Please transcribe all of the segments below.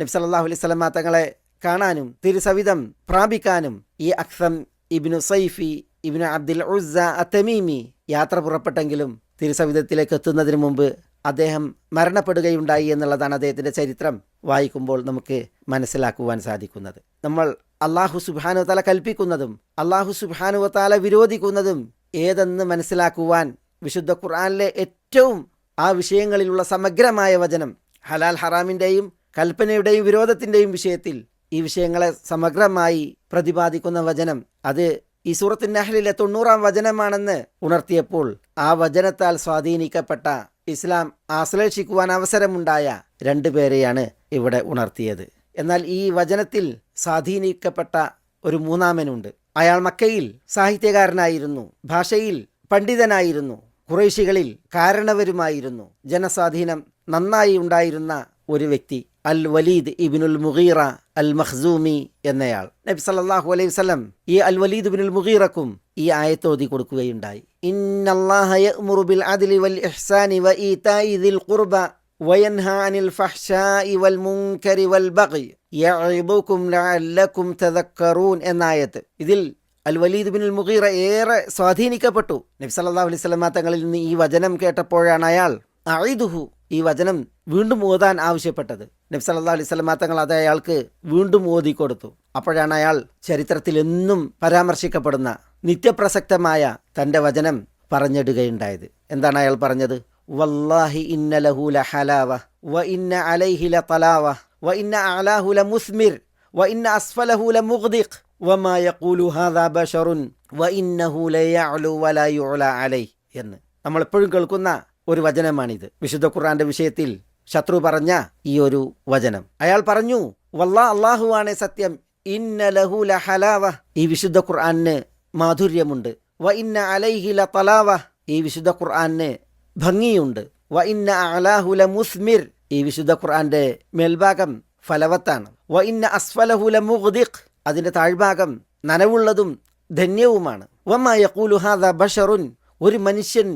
നബി സല്ലല്ലാഹു അലൈഹി വസല്ലമ തങ്ങളെ കാണാനും തിരുസവിധം പ്രാപിക്കാനും ഈ അഖ്സം ഇബ്നു സൈഫി ഇബ്നു അബ്ദുൽ ഉസ്സ അത്തമീമി യാത്ര പുറപ്പെട്ടെങ്കിലും തിരുസവിധത്തിലേക്ക് എത്തുന്നതിന് മുമ്പ് അദ്ദേഹം മരണപ്പെടുകയുണ്ടായി എന്നുള്ളതാണ് അദ്ദേഹത്തിൻ്റെ ചരിത്രം വായിക്കുമ്പോൾ നമുക്ക് മനസ്സിലാക്കുവാൻ സാധിക്കുന്നത്. നമ്മൾ അള്ളാഹു സുബ്ഹാനഹു വതആല കൽപ്പിക്കുന്നതും അള്ളാഹു സുബ്ഹാനഹു വതആല വിരോധിക്കുന്നതും ഏതെന്ന് മനസ്സിലാക്കുവാൻ വിശുദ്ധ ഖുർആനിലെ ഏറ്റവും ആ വിഷയങ്ങളിലുള്ള സമഗ്രമായ വചനം, ഹലാൽ ഹറാമിൻ്റെയും കൽപ്പനയുടെയും വിരോധത്തിൻ്റെയും വിഷയത്തിൽ ഈ വിഷയങ്ങളെ സമഗ്രമായി പ്രതിപാദിക്കുന്ന വചനം, അത് ഈ സൂറത്ത് നഹ്ലിലെ 90-ാം വചനമാണെന്ന് ഉണർത്തിയപ്പോൾ ആ വചനത്താൽ സ്വാധീനിക്കപ്പെട്ട ഇസ്ലാം ആശ്ലേഷിക്കുവാൻ അവസരമുണ്ടായ 2 പേരെയാണ് ഇവിടെ ഉണർത്തിയത്. എന്നാൽ ഈ വചനത്തിൽ സ്വാധീനിക്കപ്പെട്ട ഒരു 3-ാമനുണ്ട്. അയാൾ മക്കയിൽ സാഹിത്യകാരനായിരുന്നു, ഭാഷയിൽ പണ്ഡിതനായിരുന്നു, ഖുറൈശികളിൽ കാരണവരുമായിരുന്നു, ജനസ്വാധീനം നന്നായി ഉണ്ടായിരുന്ന ഒരു വ്യക്തി, അൽ വലീദ് ഇബ്നുൽ മുഗീറ അൽ മഖ്സൂമി എന്നയാൾ. നബി സല്ലല്ലാഹു അലൈഹി വസല്ലം ഈ അൽ വലീദ് ഇബ്നുൽ മുഗീറക്കും ഈ ആയത്ത് ഓതി കൊടുക്കുകയുണ്ടായി. ഇന്നല്ലാഹ യഅ്മുറു ബിൽ അദ്ലി വൽ ഇഹ്സാനി വ ഈതാഇ ദിൽ ഖുർബ വയൻഹാ അനിൽ ഫഹ്ശാഇ വൽ മുൻകരി വൽ ബഗി യഅഇദുകും ലഅല്ലകും തദക്കറൂൻ എന്ന ആയത്ത്. ഇതിൽ അൽ വലീദ് ഇബ്നുൽ മുഗീറ ഏറെ സ്വാധീനിക്കപ്പെട്ടു. നബി സല്ലല്ലാഹു അലൈഹി വസല്ലം തങ്ങളിൽ നിന്ന് ഈ വചനം കേട്ടപ്പോഴാണ് അയാൾ അഈദുഹു, ഈ വചനം വീണ്ടും ഓതാൻ ആവശ്യപ്പെട്ടത്. നബി സല്ലല്ലാഹു അലൈഹി വസല്ലം തങ്ങൾ അത് അയാൾക്ക് വീണ്ടും ഓതി കൊടുത്തു. അപ്പോഴാണ് അയാൾ ചരിത്രത്തിൽ എന്നും പരാമർശിക്കപ്പെടുന്ന നിത്യപ്രസക്തമായ തൻ്റെ വചനം പറഞ്ഞിടുകയുണ്ടായത്. എന്താണ് അയാൾ പറഞ്ഞത്? വല്ലാഹി ഇന്ന ലഹു ലഹലാവ വ ഇന്ന അലൈഹി ലതലാവ വ ഇന്ന അലാഹു ലമുസ്മിർ വ ഇന്ന അസ്ഫലഹു ലമുഗ്ദിഖ് വമാ യഖൂലു ഹാദാ ബശറുൻ വ ഇന്നഹു ലയഅലു വലാ യുഅല അലൈഹി എന്ന് നമ്മൾ എപ്പോഴും കേൾക്കുന്ന ഒരു വചനമാണിത്. വിശുദ്ധ ഖുർആന്റെ വിഷയത്തിൽ ശത്രു പറഞ്ഞ ഈ ഒരു വചനം. അയാൾ പറഞ്ഞു, അല്ലാഹുവാണ് സത്യം, ഇന്ന ലഹു ലഹലാവ, ഈ വിശുദ്ധ ഖുർആന് മാധുര്യമുണ്ട്, വ ഇന്ന അലൈഹി ലതലാവ, ഈ വിശുദ്ധ ഖുർആന് ഭംഗിയുണ്ട്, വ ഇന്ന അലാഹു ലമുസ്മിർ, ഈ വിശുദ്ധ ഖുർആന്റെ മേൽഭാഗം ഫലവത്താണ്, വ ഇന്ന അസ്ഫലഹു ലമുഗ്ദിഖ്, അതിന്റെ താഴ്ഭാഗം നനവുള്ളതും ധന്യവുമാണ്, വമാ യഖൂലു ഹാദാ ബശറുൻ, ഒരു മനുഷ്യൻ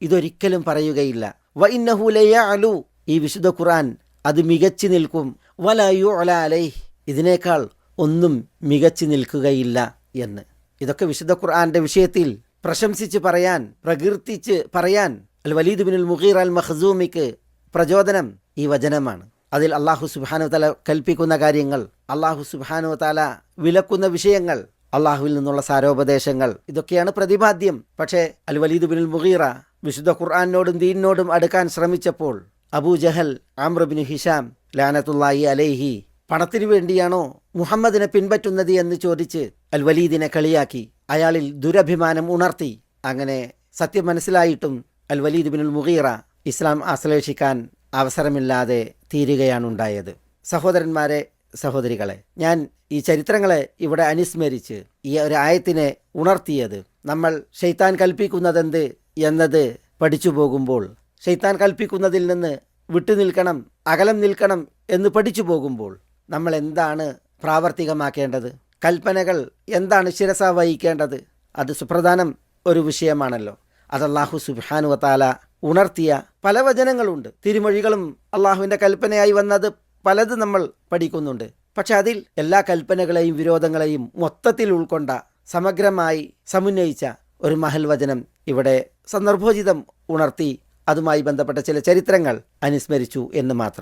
ഇതൊരിക്കലും പറയുകയില്ല, വ ഇന്നഹു ലയഅലു, ഈ വിശുദ്ധ ഖുർആൻ അത് മികച്ചു നിൽക്കും, വലാ യുഅല അലൈഹി, ഇതിനേക്കാൾ ഒന്നും മികച്ചു നിൽക്കുകയില്ല എന്ന്. ഇതൊക്കെ വിശുദ്ധ ഖുർആന്റെ വിഷയത്തിൽ പ്രശംസിച്ച് പറയാൻ, പ്രകീർത്തിച്ച് പറയാൻ അൽ വലീദ് ഇബ്നുൽ മുഗീറ അൽ മഖ്സൂമിക്ക് പ്രചോദനം ഈ വചനമാണ്. അതിൽ അല്ലാഹു സുബ്ഹാനഹു വതആല കൽപ്പിക്കുന്ന കാര്യങ്ങൾ, അല്ലാഹു സുബ്ഹാനഹു വതആല വിലക്കുന്ന വിഷയങ്ങൾ, അള്ളാഹുവിൽ നിന്നുള്ള സാരോപദേശങ്ങൾ, ഇതൊക്കെയാണ് പ്രതിപാദ്യം. പക്ഷേ അൽ വലീദ് ഇബ്നുൽ മുഗീറ വിശുദ്ധ ഖുർആനോടും ദീനിനോടും അടുക്കാൻ ശ്രമിച്ചപ്പോൾ അബൂജഹൽ, അംർ ഇബ്നു ഹിഷാം ലഅനത്തുല്ലാഹി അലൈഹി പണത്തിനു വേണ്ടിയാണോ മുഹമ്മദിനെ പിൻപറ്റുന്നത് എന്ന് ചോദിച്ച് അൽ വലീദിനെ കളിയാക്കി, അയാളിൽ ദുരഭിമാനം ഉണർത്തി. അങ്ങനെ സത്യം മനസ്സിലായിട്ടും അൽ വലീദ് ഇബ്നുൽ മുഗീറ ഇസ്ലാം ആശ്ലേഷിക്കാൻ അവസരമില്ലാതെ തീരുകയാണുണ്ടായത്. സഹോദരന്മാരെ, സഹോദരികളെ, ഞാൻ ഈ ചരിത്രങ്ങളെ ഇവിടെ അനുസ്മരിച്ച് ഈ ഒരു ആയത്തിനെ ഉണർത്തിയത് നമ്മൾ ശൈത്താൻ കൽപ്പിക്കുന്നതെന്ത് എന്നത് പഠിച്ചു പോകുമ്പോൾ, ശൈത്താൻ കൽപ്പിക്കുന്നതിൽ നിന്ന് വിട്ടുനിൽക്കണം, അകലം നിൽക്കണം എന്ന് പഠിച്ചു പോകുമ്പോൾ നമ്മൾ എന്താണ് പ്രാവർത്തികമാക്കേണ്ടത്, കൽപ്പനകൾ എന്താണ് ശിരസ വഹിക്കേണ്ടത്, അത് സുപ്രധാനം ഒരു വിഷയമാണല്ലോ. അത് അല്ലാഹു സുബ്ഹാനഹു വതആല ഉണർത്തിയ പല വചനങ്ങളുണ്ട്. തിരുമൊഴികളും അള്ളാഹുവിൻ്റെ കൽപ്പനയായി വന്നത് പലത് നമ്മൾ പഠിക്കുന്നുണ്ട്. പക്ഷെ അതിൽ എല്ലാ കൽപ്പനകളെയും വിരോധങ്ങളെയും മൊത്തത്തിൽ ഉൾക്കൊണ്ട, സമഗ്രമായി സമുന്നയിച്ച ഒരു മഹൽ വചനം ഇവിടെ സന്ദർഭോചിതം ഉണർത്തി അതുമായി ബന്ധപ്പെട്ട ചില ചരിത്രങ്ങൾ അനുസ്മരിച്ചു എന്ന് മാത്രം.